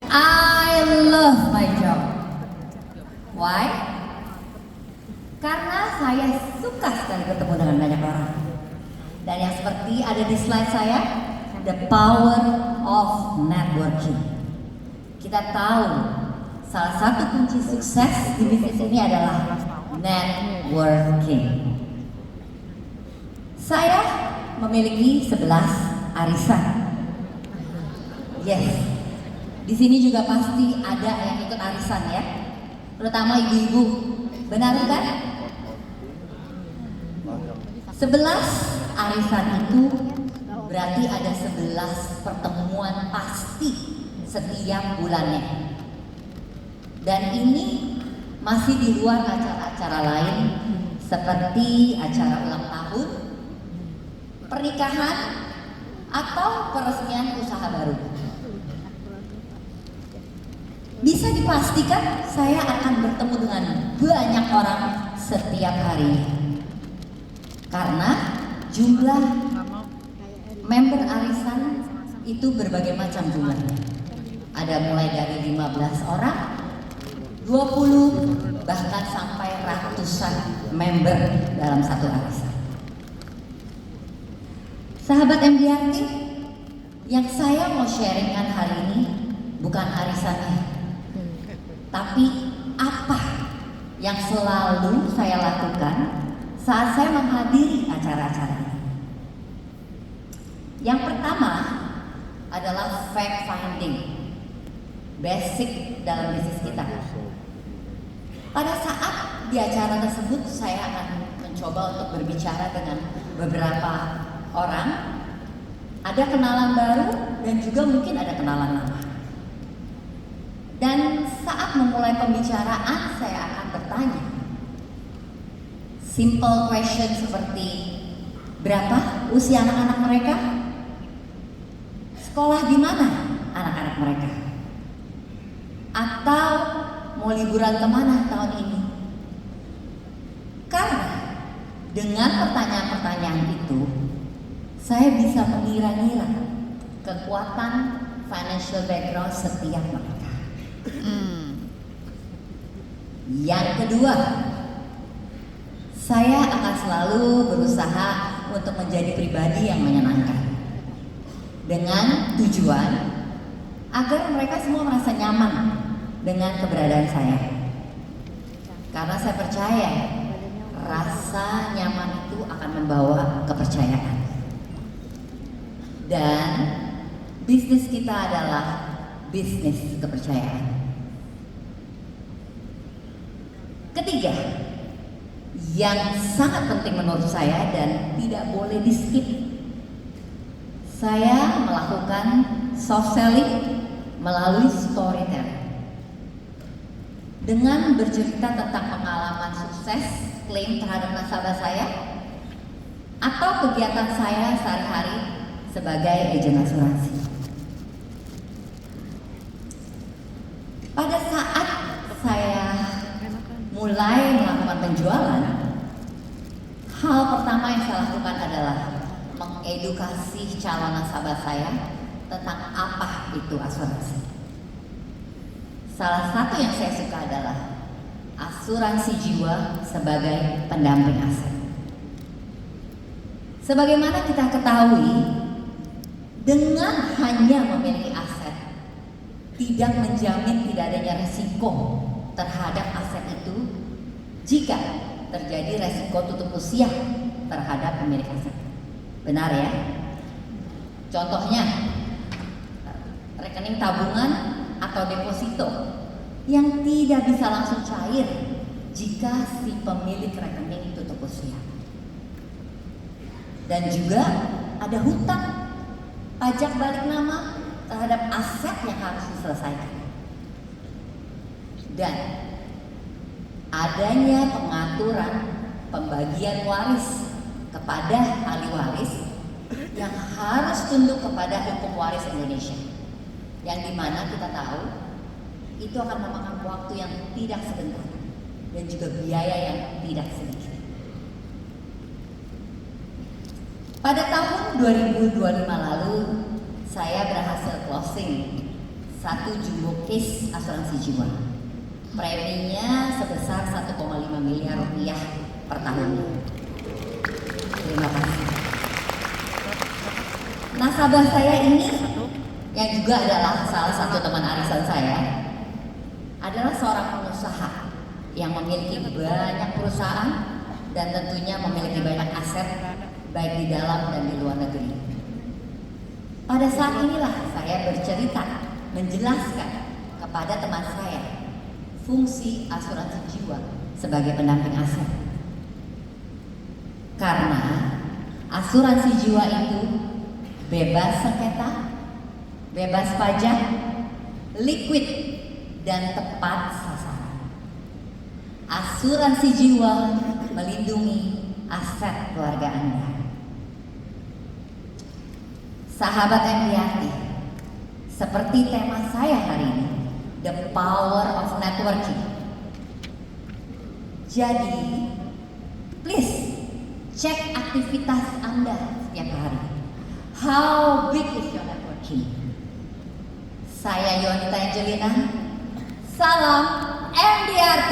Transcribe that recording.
I love my job. Why? Karena saya suka sekali bertemu dengan banyak orang. Dan yang seperti ada di slide saya, the power of networking. Kita tahu salah satu kunci sukses di bisnis ini adalah networking. Saya memiliki 11 arisan. Yes, di sini juga pasti ada yang ikut arisan ya, terutama ibu-ibu. Benar kan? 11 arisan itu berarti ada 11 pertemuan pasti setiap bulannya. Dan ini masih di luar acara-acara lain seperti acara ulang tahun, pernikahan, atau peresmian usaha baru. Bisa dipastikan saya akan bertemu dengan banyak orang setiap hari. Karena jumlah member arisan itu berbagai macam jumlahnya. Ada mulai dari 15 orang, 20, bahkan sampai ratusan member dalam satu arisan. Sahabat MDRT, yang saya mau sharingkan hari ini bukan arisannya, tapi apa yang selalu saya lakukan saat saya menghadiri acara-acara ini. Yang pertama adalah fact finding, basic dalam bisnis kita. Pada saat di acara tersebut saya akan mencoba untuk berbicara dengan beberapa orang, ada kenalan baru dan juga mungkin ada kenalan lama. Dan saat memulai pembicaraan saya akan bertanya simple question seperti berapa usia anak-anak mereka? Sekolah di mana anak-anak mereka? Atau mau liburan kemana tahun ini? Karena dengan pertanyaan-pertanyaan itu saya bisa mengira-ngira kekuatan financial background setiap mereka. Yang kedua, saya akan selalu berusaha untuk menjadi pribadi yang menyenangkan, dengan tujuan agar mereka semua merasa nyaman dengan keberadaan saya. Karena saya percaya rasa nyaman itu akan membawa kepercayaan. Dan bisnis kita adalah bisnis kepercayaan. Ketiga, yang sangat penting menurut saya dan tidak boleh di skip, saya melakukan soft selling melalui storytelling. Dengan bercerita tentang pengalaman sukses, klaim terhadap nasabah saya, atau kegiatan saya sehari-hari sebagai agen asuransi. Pada saat saya mulai melakukan penjualan, hal pertama yang saya lakukan adalah mengedukasi calon nasabah saya tentang apa itu asuransi. Salah satu yang saya suka adalah asuransi jiwa sebagai pendamping aset. Sebagaimana kita ketahui, dengan hanya memiliki aset tidak menjamin tidak adanya resiko terhadap aset itu jika terjadi resiko tutup usia terhadap pemilik aset. Benar ya? Contohnya rekening tabungan atau deposito yang tidak bisa langsung cair jika si pemilik rekening tutup usia. Dan juga ada hutang pajak balik nama terhadap aset yang harus diselesaikan. Dan adanya pengaturan pembagian waris kepada ahli waris yang harus tunduk kepada hukum waris Indonesia, yang dimana kita tahu itu akan memakan waktu yang tidak sebentar dan juga biaya yang tidak sedikit. Pada tahun 2025 lalu saya berhasil closing satu jumbo case asuransi jiwa. Preminya sebesar 1,5 miliar rupiah per tahun. Terima kasih. Nasabah saya ini yang juga adalah salah satu teman arisan saya adalah seorang pengusaha yang memiliki banyak perusahaan dan tentunya memiliki banyak aset baik di dalam dan di luar negeri. Pada saat inilah saya bercerita menjelaskan kepada teman saya fungsi asuransi jiwa sebagai pendamping aset. Karena asuransi jiwa itu bebas sengketa, bebas pajak, liquid, dan tepat sasaran. Asuransi jiwa melindungi aset keluarga Anda. Sahabat MDRT, seperti tema saya hari ini, The Power of Networking. Jadi, please cek aktivitas Anda setiap hari. How big is your networking? Saya Yonita Angelina, salam MDRT.